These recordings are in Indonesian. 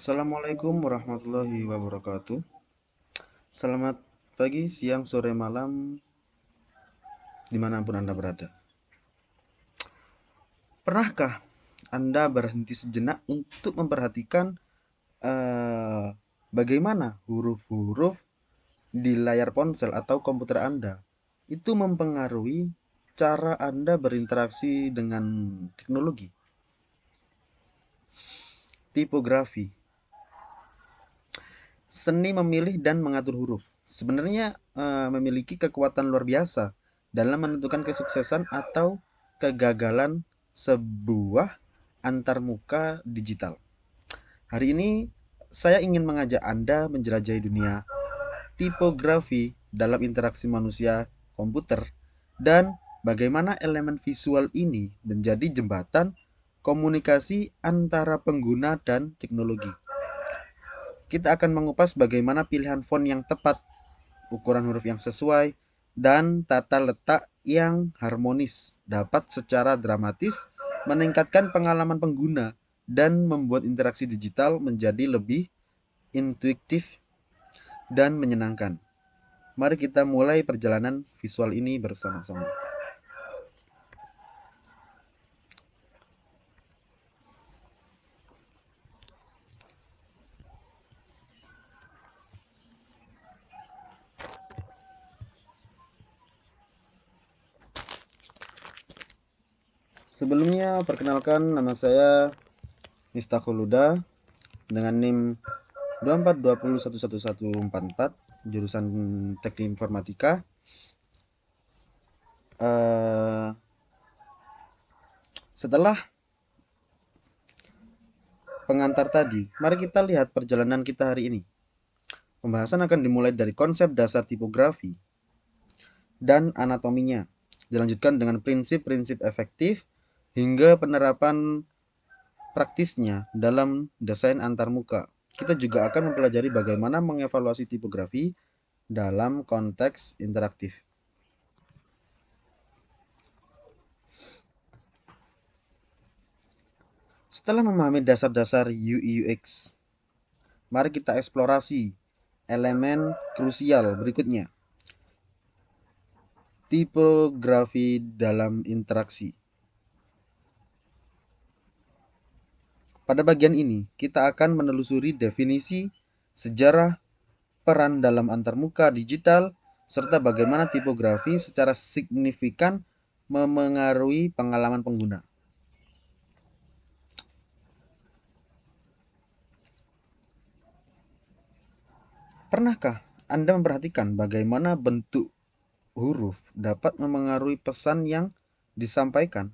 Assalamualaikum warahmatullahi wabarakatuh. Selamat pagi, siang, sore, malam, dimanapun Anda berada. Pernahkah Anda berhenti sejenak untuk memperhatikan eh, bagaimana huruf-huruf di layar ponsel atau komputer Anda itu mempengaruhi cara Anda berinteraksi dengan teknologi? Tipografi, seni memilih dan mengatur huruf, sebenarnya memiliki kekuatan luar biasa dalam menentukan kesuksesan atau kegagalan sebuah antarmuka digital. Hari ini saya ingin mengajak Anda menjelajahi dunia tipografi dalam interaksi manusia komputer dan bagaimana elemen visual ini menjadi jembatan komunikasi antara pengguna dan teknologi. Kita akan mengupas bagaimana pilihan font yang tepat, ukuran huruf yang sesuai, dan tata letak yang harmonis dapat secara dramatis meningkatkan pengalaman pengguna dan membuat interaksi digital menjadi lebih intuitif dan menyenangkan. Mari kita mulai perjalanan visual ini bersama-sama. Sebelumnya, perkenalkan, nama saya Miftahul Huda dengan NIM 2420111144, jurusan Teknik Informatika. Setelah pengantar tadi, mari kita lihat perjalanan kita hari ini. Pembahasan akan dimulai dari konsep dasar tipografi dan anatominya, dilanjutkan dengan prinsip-prinsip efektif hingga penerapan praktisnya dalam desain antarmuka. Kita juga akan mempelajari bagaimana mengevaluasi tipografi dalam konteks interaktif. Setelah memahami dasar-dasar UI UX, mari kita eksplorasi elemen krusial berikutnya. Tipografi dalam interaksi. Pada bagian ini, kita akan menelusuri definisi, sejarah, peran dalam antarmuka digital, serta bagaimana tipografi secara signifikan memengaruhi pengalaman pengguna. Pernahkah Anda memperhatikan bagaimana bentuk huruf dapat memengaruhi pesan yang disampaikan?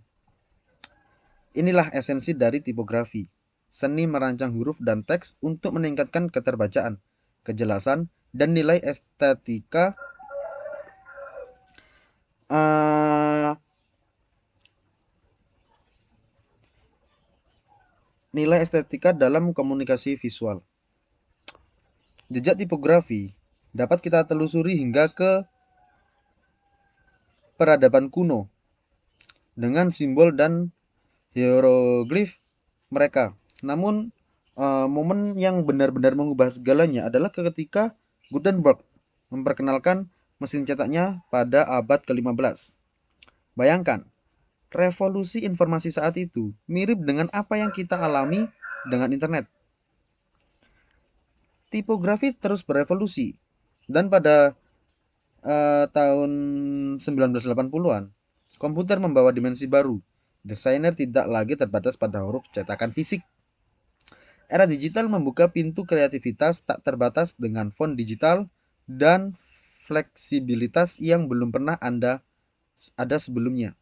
Inilah esensi dari tipografi, seni merancang huruf dan teks untuk meningkatkan keterbacaan, kejelasan, dan nilai estetika dalam komunikasi visual. Jejak tipografi dapat kita telusuri hingga ke peradaban kuno dengan simbol dan hieroglif mereka. Namun, momen yang benar-benar mengubah segalanya adalah ketika Gutenberg memperkenalkan mesin cetaknya pada abad ke-15. Bayangkan, revolusi informasi saat itu mirip dengan apa yang kita alami dengan internet. Tipografi terus berevolusi, dan pada tahun 1980-an, komputer membawa dimensi baru. Desainer tidak lagi terbatas pada huruf cetakan fisik. Era digital membuka pintu kreativitas tak terbatas dengan font digital dan fleksibilitas yang belum pernah ada sebelumnya.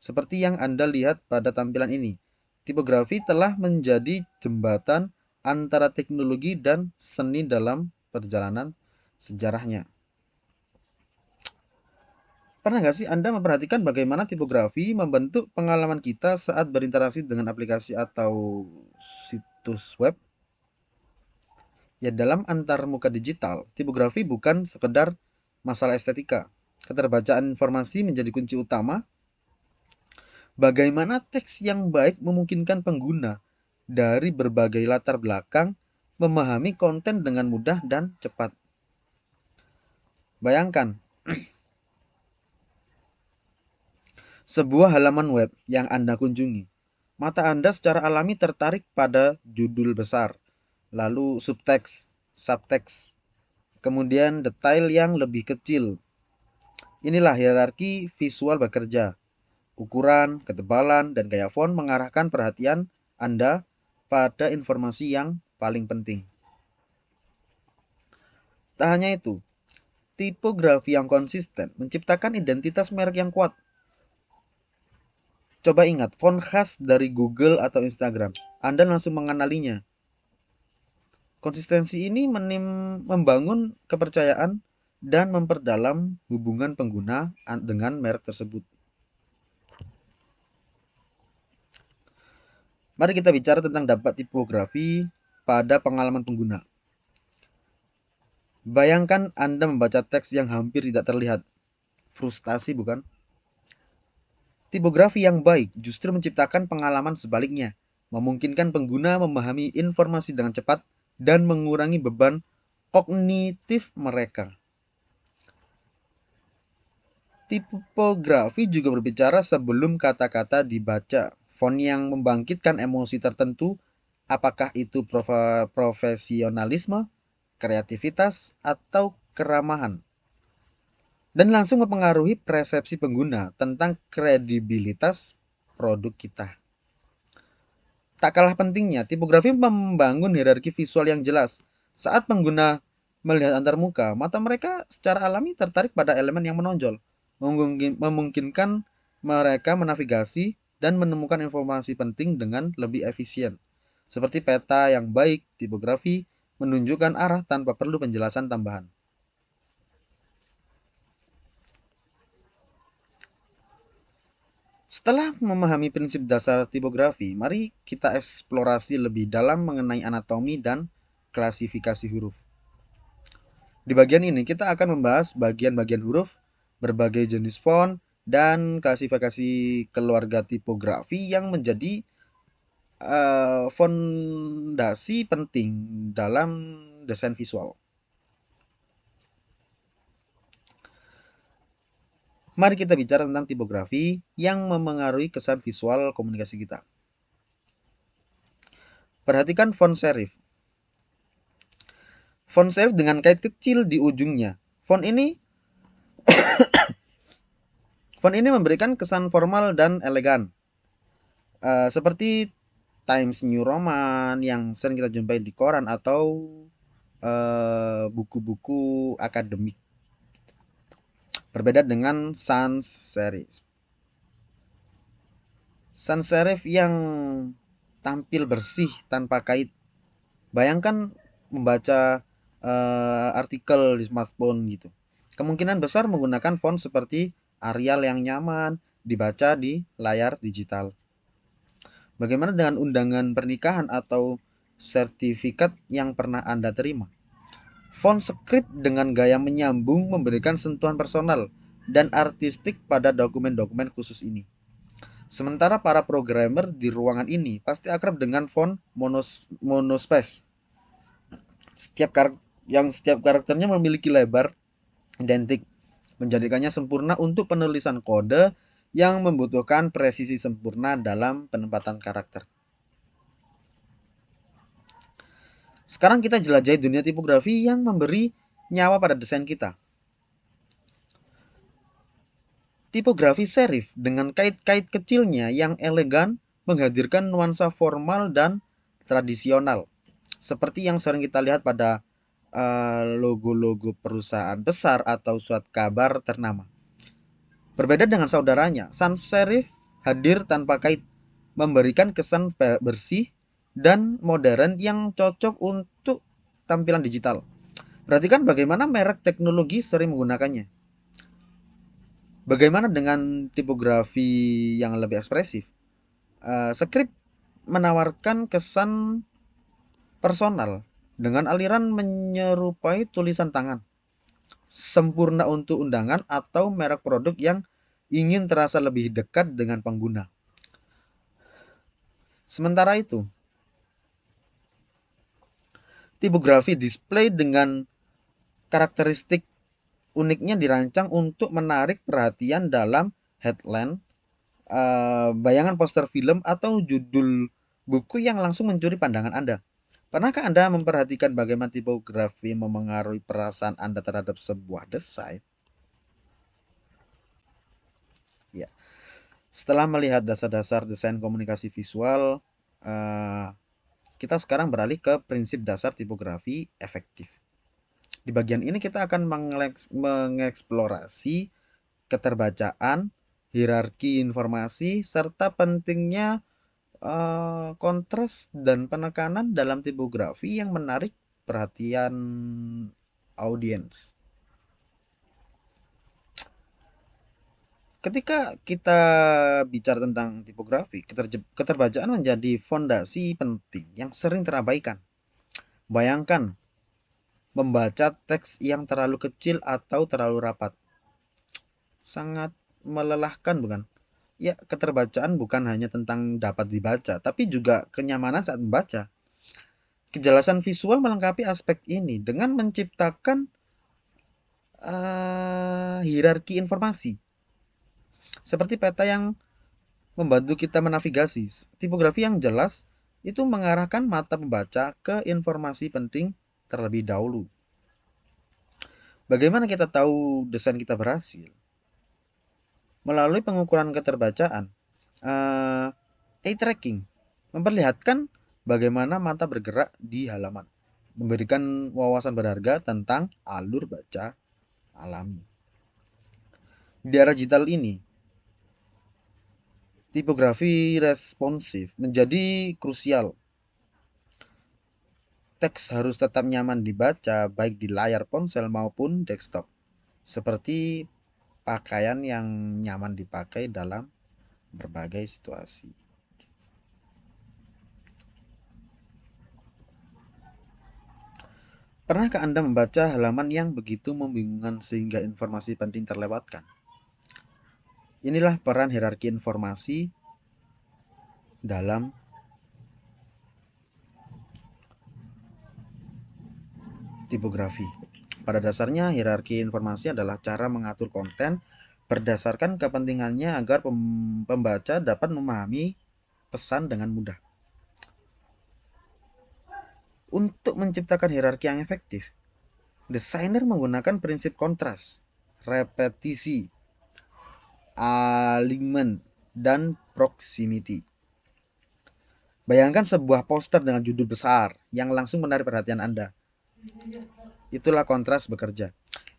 Seperti yang Anda lihat pada tampilan ini, tipografi telah menjadi jembatan antara teknologi dan seni dalam perjalanan sejarahnya. Pernah nggak sih Anda memperhatikan bagaimana tipografi membentuk pengalaman kita saat berinteraksi dengan aplikasi atau situs web? Ya, dalam antarmuka digital, tipografi bukan sekedar masalah estetika. Keterbacaan informasi menjadi kunci utama. Bagaimana teks yang baik memungkinkan pengguna dari berbagai latar belakang memahami konten dengan mudah dan cepat. Bayangkan, sebuah halaman web yang Anda kunjungi. Mata Anda secara alami tertarik pada judul besar, lalu subteks, kemudian detail yang lebih kecil. Inilah hierarki visual bekerja. Ukuran, ketebalan, dan gaya font mengarahkan perhatian Anda pada informasi yang paling penting. Tak hanya itu, tipografi yang konsisten menciptakan identitas merek yang kuat. Coba ingat, font khas dari Google atau Instagram. Anda langsung mengenalinya. Konsistensi ini membangun kepercayaan dan memperdalam hubungan pengguna dengan merek tersebut. Mari kita bicara tentang dampak tipografi pada pengalaman pengguna. Bayangkan Anda membaca teks yang hampir tidak terlihat. Frustasi, bukan? Tipografi yang baik justru menciptakan pengalaman sebaliknya, memungkinkan pengguna memahami informasi dengan cepat dan mengurangi beban kognitif mereka. Tipografi juga berbicara sebelum kata-kata dibaca. Font yang membangkitkan emosi tertentu, apakah itu profesionalisme, kreativitas, atau keramahan, dan langsung mempengaruhi persepsi pengguna tentang kredibilitas produk kita. Tak kalah pentingnya, tipografi membangun hierarki visual yang jelas. Saat pengguna melihat antarmuka, mata mereka secara alami tertarik pada elemen yang menonjol, memungkinkan mereka menavigasi dan menemukan informasi penting dengan lebih efisien. Seperti peta yang baik, tipografi menunjukkan arah tanpa perlu penjelasan tambahan. Setelah memahami prinsip dasar tipografi, mari kita eksplorasi lebih dalam mengenai anatomi dan klasifikasi huruf. Di bagian ini kita akan membahas bagian-bagian huruf, berbagai jenis font, dan klasifikasi keluarga tipografi yang menjadi fondasi penting dalam desain visual. Mari kita bicara tentang tipografi yang memengaruhi kesan visual komunikasi kita. Perhatikan font serif. Font serif dengan kait kecil di ujungnya. Font ini memberikan kesan formal dan elegan. Seperti Times New Roman yang sering kita jumpai di koran atau buku-buku akademik. Berbeda dengan sans serif. Sans serif yang tampil bersih tanpa kait. Bayangkan membaca artikel di smartphone gitu. Kemungkinan besar menggunakan font seperti Arial yang nyaman dibaca di layar digital. Bagaimana dengan undangan pernikahan atau sertifikat yang pernah Anda terima? Font script dengan gaya menyambung memberikan sentuhan personal dan artistik pada dokumen-dokumen khusus ini. Sementara para programmer di ruangan ini pasti akrab dengan font monospace. Setiap karakternya memiliki lebar identik, menjadikannya sempurna untuk penulisan kode yang membutuhkan presisi sempurna dalam penempatan karakter. Sekarang kita jelajahi dunia tipografi yang memberi nyawa pada desain kita. Tipografi serif dengan kait-kait kecilnya yang elegan menghadirkan nuansa formal dan tradisional, seperti yang sering kita lihat pada logo-logo perusahaan besar atau surat kabar ternama. Berbeda dengan saudaranya, sans serif hadir tanpa kait, memberikan kesan bersih dan modern yang cocok untuk tampilan digital. Perhatikan bagaimana merek teknologi sering menggunakannya. Bagaimana dengan tipografi yang lebih ekspresif? Script menawarkan kesan personal dengan aliran menyerupai tulisan tangan, sempurna untuk undangan atau merek produk yang ingin terasa lebih dekat dengan pengguna. Sementara itu, Tipografi display dengan karakteristik uniknya dirancang untuk menarik perhatian dalam headline, bayangan poster film, atau judul buku yang langsung mencuri pandangan Anda. Pernahkah Anda memperhatikan bagaimana tipografi memengaruhi perasaan Anda terhadap sebuah desain? Ya, setelah melihat dasar-dasar desain komunikasi visual, eh, kita sekarang beralih ke prinsip dasar tipografi efektif. Di bagian ini kita akan mengeksplorasi keterbacaan, hierarki informasi, serta pentingnya kontras dan penekanan dalam tipografi yang menarik perhatian audiens. Ketika kita bicara tentang tipografi, keterbacaan menjadi fondasi penting yang sering terabaikan. Bayangkan membaca teks yang terlalu kecil atau terlalu rapat. Sangat melelahkan, bukan? Ya, keterbacaan bukan hanya tentang dapat dibaca, tapi juga kenyamanan saat membaca. Kejelasan visual melengkapi aspek ini dengan menciptakan hierarki informasi, seperti peta yang membantu kita menavigasi. Tipografi yang jelas itu mengarahkan mata pembaca ke informasi penting terlebih dahulu. Bagaimana kita tahu desain kita berhasil? Melalui pengukuran keterbacaan, eye tracking memperlihatkan bagaimana mata bergerak di halaman, memberikan wawasan berharga tentang alur baca alami. Di era digital ini, tipografi responsif menjadi krusial. Teks harus tetap nyaman dibaca baik di layar ponsel maupun desktop, seperti pakaian yang nyaman dipakai dalam berbagai situasi. Pernahkah Anda membaca halaman yang begitu membingungkan sehingga informasi penting terlewatkan? Inilah peran hierarki informasi dalam tipografi. Pada dasarnya, hierarki informasi adalah cara mengatur konten berdasarkan kepentingannya agar pembaca dapat memahami pesan dengan mudah. Untuk menciptakan hierarki yang efektif, desainer menggunakan prinsip kontras, repetisi, alignment, dan proximity. Bayangkan sebuah poster dengan judul besar yang langsung menarik perhatian Anda. Itulah kontras bekerja.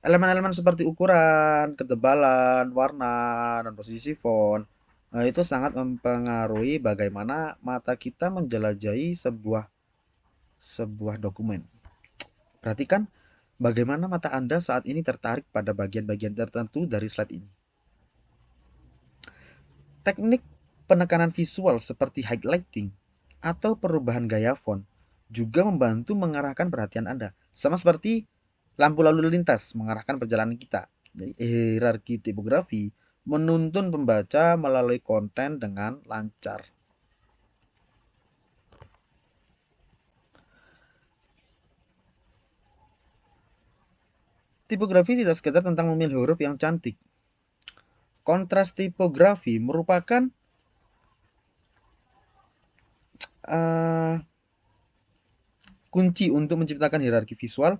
Elemen-elemen seperti ukuran, ketebalan, warna, dan posisi font itu sangat mempengaruhi bagaimana mata kita menjelajahi sebuah dokumen. Perhatikan bagaimana mata Anda saat ini tertarik pada bagian-bagian tertentu dari slide ini. Teknik penekanan visual seperti highlighting atau perubahan gaya font juga membantu mengarahkan perhatian Anda. Sama seperti lampu lalu lintas mengarahkan perjalanan kita. Jadi, hierarki tipografi menuntun pembaca melalui konten dengan lancar. Tipografi tidak sekedar tentang memilih huruf yang cantik. Kontras tipografi merupakan kunci untuk menciptakan hierarki visual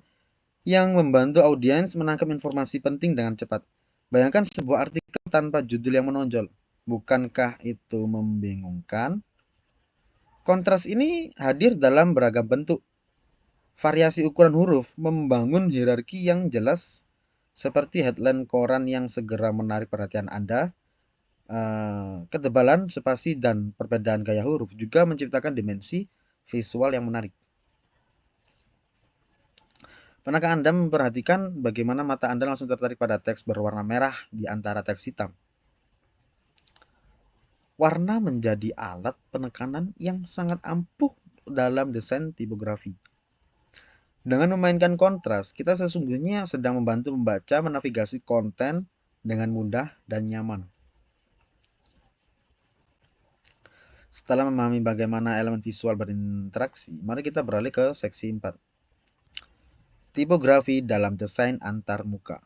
yang membantu audiens menangkap informasi penting dengan cepat. Bayangkan sebuah artikel tanpa judul yang menonjol. Bukankah itu membingungkan? Kontras ini hadir dalam beragam bentuk. Variasi ukuran huruf membangun hierarki yang jelas, seperti headline koran yang segera menarik perhatian Anda. Ketebalan spasi dan perbedaan gaya huruf juga menciptakan dimensi visual yang menarik. Pernahkah Anda memperhatikan bagaimana mata Anda langsung tertarik pada teks berwarna merah di antara teks hitam? Warna menjadi alat penekanan yang sangat ampuh dalam desain tipografi. Dengan memainkan kontras, kita sesungguhnya sedang membantu membaca menavigasi konten dengan mudah dan nyaman. Setelah memahami bagaimana elemen visual berinteraksi, mari kita beralih ke seksi 4. Tipografi dalam desain antarmuka.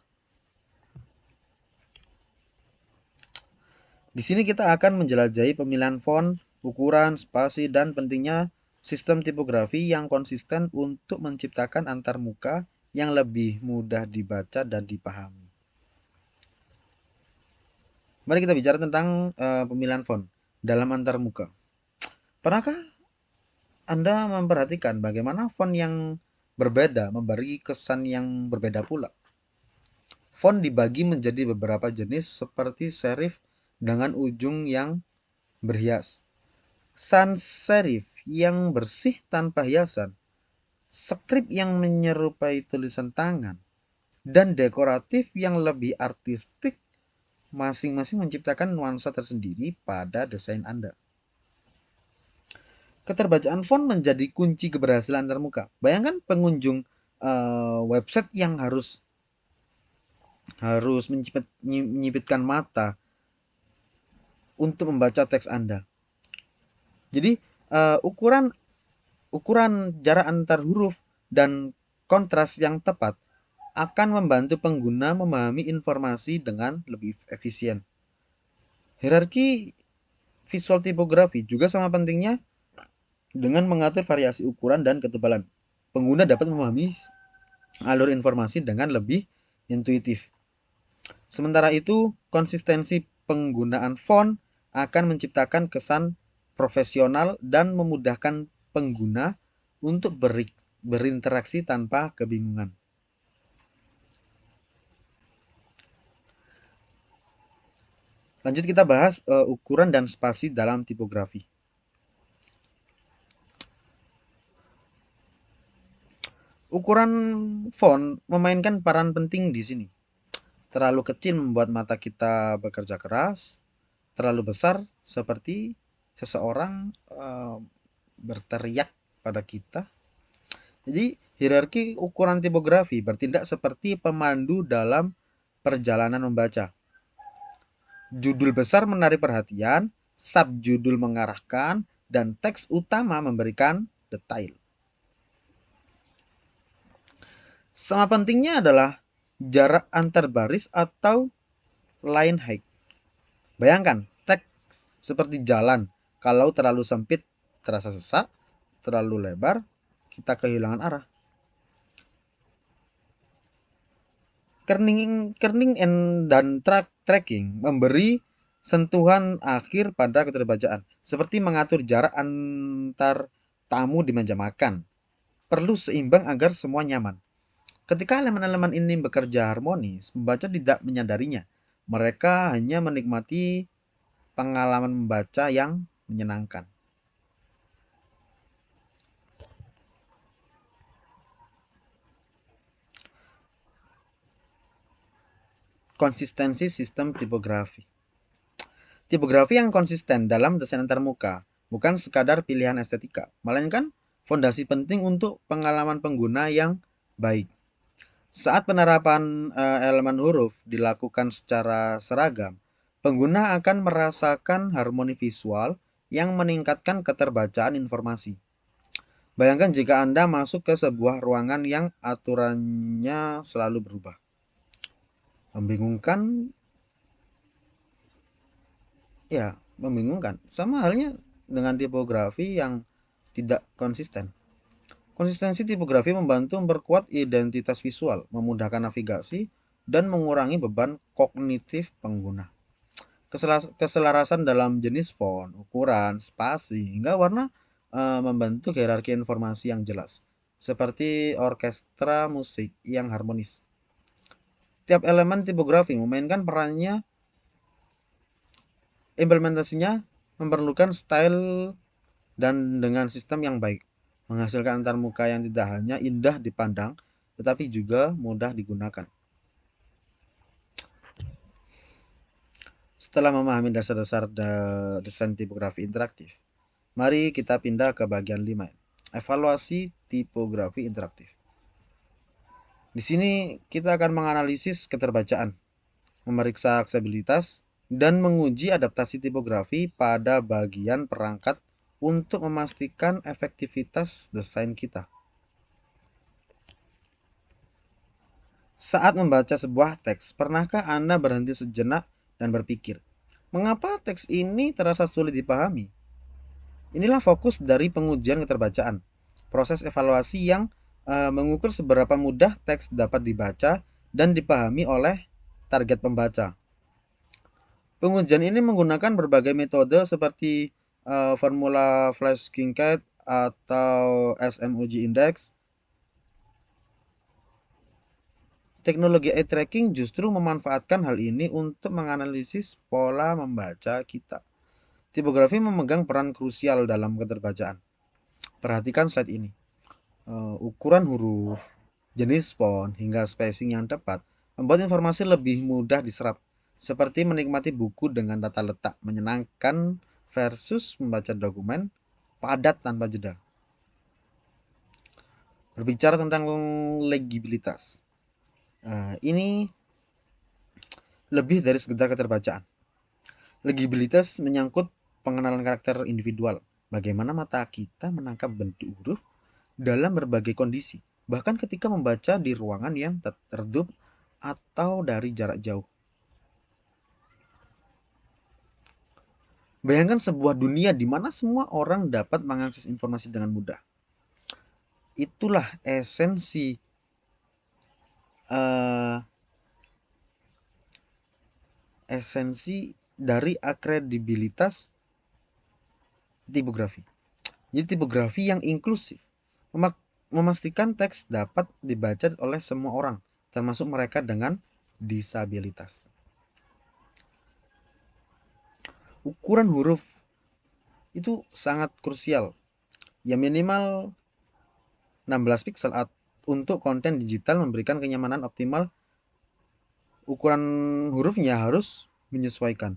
Di sini kita akan menjelajahi pemilihan font, ukuran, spasi, dan pentingnya sistem tipografi yang konsisten untuk menciptakan antarmuka yang lebih mudah dibaca dan dipahami. Mari kita bicara tentang pemilihan font dalam antarmuka. Pernahkah Anda memperhatikan bagaimana font yang berbeda memberi kesan yang berbeda pula? Font dibagi menjadi beberapa jenis seperti serif dengan ujung yang berhias, sans serif yang bersih tanpa hiasan, script yang menyerupai tulisan tangan, dan dekoratif yang lebih artistik, masing-masing menciptakan nuansa tersendiri pada desain Anda. Keterbacaan font menjadi kunci keberhasilan antarmuka. Bayangkan pengunjung website yang harus menyipitkan mata untuk membaca teks Anda. Jadi ukuran jarak antar huruf dan kontras yang tepat akan membantu pengguna memahami informasi dengan lebih efisien. Hierarki visual tipografi juga sama pentingnya dengan mengatur variasi ukuran dan ketebalan. Pengguna dapat memahami alur informasi dengan lebih intuitif. Sementara itu, konsistensi penggunaan font akan menciptakan kesan profesional dan memudahkan pengguna untuk berinteraksi tanpa kebingungan. Lanjut kita bahas ukuran dan spasi dalam tipografi. Ukuran font memainkan peran penting di sini. Terlalu kecil membuat mata kita bekerja keras, terlalu besar seperti seseorang berteriak pada kita. Jadi hierarki ukuran tipografi bertindak seperti pemandu dalam perjalanan membaca. Judul besar menarik perhatian, subjudul mengarahkan, dan teks utama memberikan detail. Sama pentingnya adalah jarak antar baris atau line height. Bayangkan, teks seperti jalan, kalau terlalu sempit terasa sesak, terlalu lebar kita kehilangan arah. Kerning dan tracking memberi sentuhan akhir pada keterbacaan, seperti mengatur jarak antar tamu di meja makan. Perlu seimbang agar semua nyaman. Ketika elemen-elemen ini bekerja harmonis, pembaca tidak menyadarinya. Mereka hanya menikmati pengalaman membaca yang menyenangkan. Konsistensi sistem tipografi. Tipografi yang konsisten dalam desain antarmuka bukan sekadar pilihan estetika, melainkan fondasi penting untuk pengalaman pengguna yang baik. Saat penerapan elemen huruf dilakukan secara seragam, pengguna akan merasakan harmoni visual yang meningkatkan keterbacaan informasi. Bayangkan jika Anda masuk ke sebuah ruangan yang aturannya selalu berubah. Membingungkan? Ya, membingungkan. Sama halnya dengan tipografi yang tidak konsisten. Konsistensi tipografi membantu memperkuat identitas visual, memudahkan navigasi, dan mengurangi beban kognitif pengguna. Keselarasan dalam jenis font, ukuran, spasi, hingga warna membentuk hierarki informasi yang jelas, seperti orkestra musik yang harmonis. Tiap elemen tipografi memainkan perannya. Implementasinya memerlukan style dan dengan sistem yang baik, menghasilkan antarmuka yang tidak hanya indah dipandang, tetapi juga mudah digunakan. Setelah memahami dasar-dasar desain tipografi interaktif, mari kita pindah ke bagian 5, evaluasi tipografi interaktif. Di sini kita akan menganalisis keterbacaan, memeriksa aksesibilitas, dan menguji adaptasi tipografi pada bagian perangkat untuk memastikan efektivitas desain kita. Saat membaca sebuah teks, pernahkah Anda berhenti sejenak dan berpikir, mengapa teks ini terasa sulit dipahami? Inilah fokus dari pengujian keterbacaan, proses evaluasi yang mengukur seberapa mudah teks dapat dibaca dan dipahami oleh target pembaca. Pengujian ini menggunakan berbagai metode seperti formula Flash-Kincaid atau SMUJ Index. Teknologi eye tracking justru memanfaatkan hal ini untuk menganalisis pola membaca kita. Tipografi memegang peran krusial dalam keterbacaan. Perhatikan slide ini. Ukuran huruf, jenis font, hingga spacing yang tepat membuat informasi lebih mudah diserap, seperti menikmati buku dengan tata letak menyenangkan versus membaca dokumen padat tanpa jeda. Berbicara tentang legibilitas, ini lebih dari sekedar keterbacaan. Legibilitas menyangkut pengenalan karakter individual, bagaimana mata kita menangkap bentuk huruf dalam berbagai kondisi, bahkan ketika membaca di ruangan yang tertutup atau dari jarak jauh. Bayangkan sebuah dunia di mana semua orang dapat mengakses informasi dengan mudah. Itulah esensi dari akredibilitas tipografi. Jadi tipografi yang inklusif memastikan teks dapat dibaca oleh semua orang, termasuk mereka dengan disabilitas. Ukuran huruf itu sangat krusial. Ya minimal 16 pixel untuk konten digital memberikan kenyamanan optimal. Ukuran hurufnya harus menyesuaikan.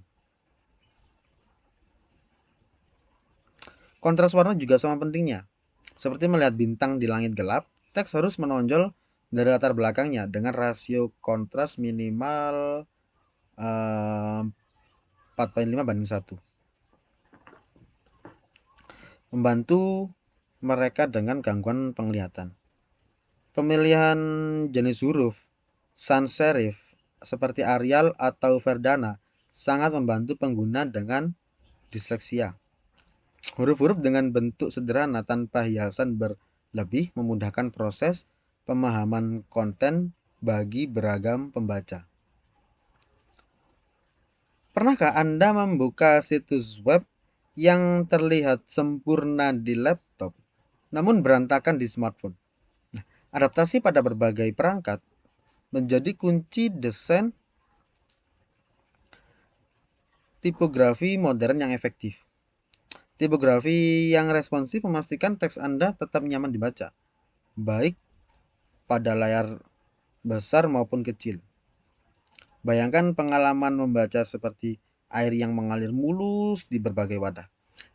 Kontras warna juga sama pentingnya. Seperti melihat bintang di langit gelap, teks harus menonjol dari latar belakangnya dengan rasio kontras minimal 4,5:1. Membantu mereka dengan gangguan penglihatan. Pemilihan jenis huruf sans serif seperti Arial atau Verdana sangat membantu pengguna dengan disleksia. Huruf-huruf dengan bentuk sederhana tanpa hiasan berlebih memudahkan proses pemahaman konten bagi beragam pembaca. Pernahkah Anda membuka situs web yang terlihat sempurna di laptop, namun berantakan di smartphone? Adaptasi pada berbagai perangkat menjadi kunci desain tipografi modern yang efektif. Tipografi yang responsif memastikan teks Anda tetap nyaman dibaca, baik pada layar besar maupun kecil. Bayangkan pengalaman membaca seperti air yang mengalir mulus di berbagai wadah.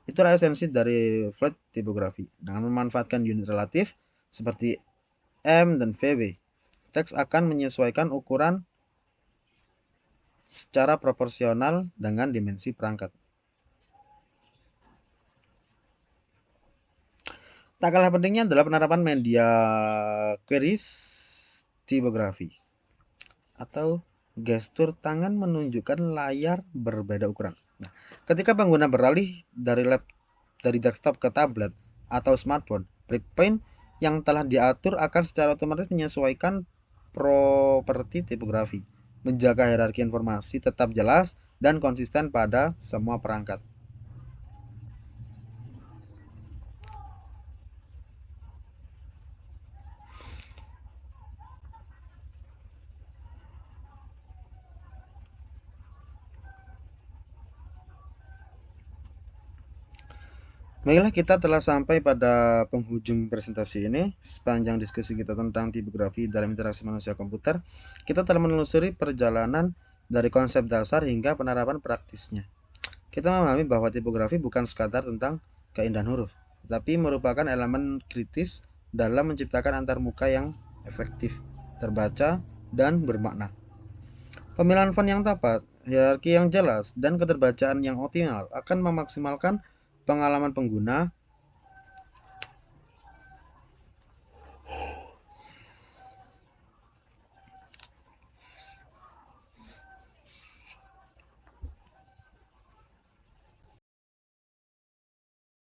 Itulah esensi dari flat tipografi. Dengan memanfaatkan unit relatif seperti M dan VW, teks akan menyesuaikan ukuran secara proporsional dengan dimensi perangkat. Tak kalah pentingnya adalah penerapan media queries tipografi atau gestur tangan menunjukkan layar berbeda ukuran. Nah, ketika pengguna beralih dari desktop ke tablet atau smartphone, breakpoint yang telah diatur akan secara otomatis menyesuaikan properti tipografi, menjaga hierarki informasi tetap jelas dan konsisten pada semua perangkat. Baiklah, kita telah sampai pada penghujung presentasi ini. Sepanjang diskusi kita tentang tipografi dalam interaksi manusia komputer, kita telah menelusuri perjalanan dari konsep dasar hingga penerapan praktisnya. Kita memahami bahwa tipografi bukan sekadar tentang keindahan huruf, tetapi merupakan elemen kritis dalam menciptakan antarmuka yang efektif, terbaca, dan bermakna. Pemilihan font yang tepat, hierarki yang jelas, dan keterbacaan yang optimal akan memaksimalkan pengalaman pengguna